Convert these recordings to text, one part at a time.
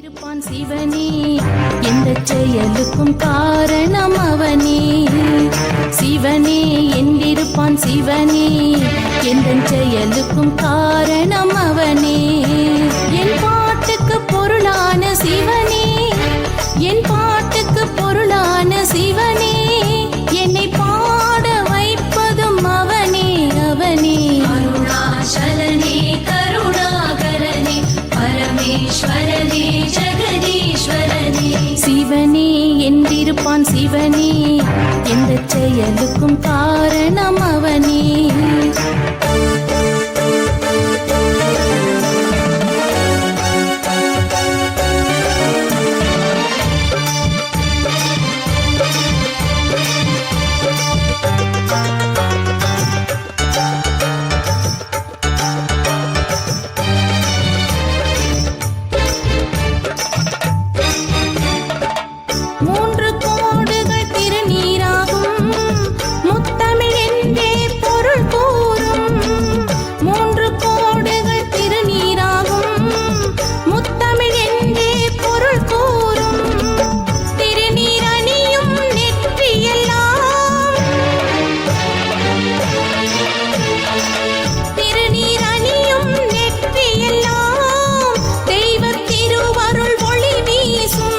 என்றிருப்பான் சிவனே, எந்த செயலுக்கும் காரணம் அவனே. சிவனே என்றிருப்பான் சிவனே, எந்த செயலுக்கும் காரணம் அவனே. என் பாட்டுக்கு பொருளான சிவனே, என் பாட்டுக்கு பொருளான சிவனே, என்னை பாட வைப்பதும் அவனே அவனே. அருணாச்சலனே கருணாகரனே பரமேஸ்வரனே ஜெகதீஸ்வரனே. சிவனே என்றிருப்பான் சிவனே, எந்த செயலுக்கும் காரணம் அவனே. மூன்று கோடுகள் திருநீராகும், முத்தமிழ் என்றே பொருள் கூறும். மூன்று கோடுகள் திருநீராகும், முத்தமிழ் என்றே பொருள் கூறும். திருநீர் அணியும் நெற்றியெல்லாம், திருநீர் அணியும் நெற்றியெல்லாம் தெய்வத் திருவருள் ஒளி வீசும்.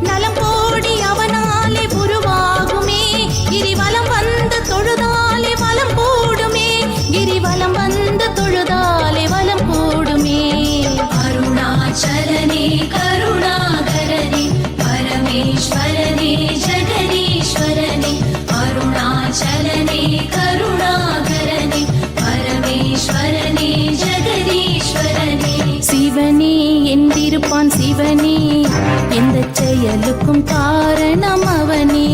நலம் கோடி அவனாலே உருவாகுமே, கிரிவலம் வந்து தொழுதாலே வலம் கூடுமே, கிரிவலம் வந்து தொழுதாலே வலம் கூடுமே. அருணாச்சலனே கருணாகரனே பரமேஸ்வரனே ஜெகதீஸ்வரனே. அருணாச்சலனே கருணாகரனே பரமேஸ்வரனே ஜெகதீஸ்வரனே. சிவனே என்றிருப்பான் சிவனே, எந்த செயலுக்கும் காரணம் அவனே.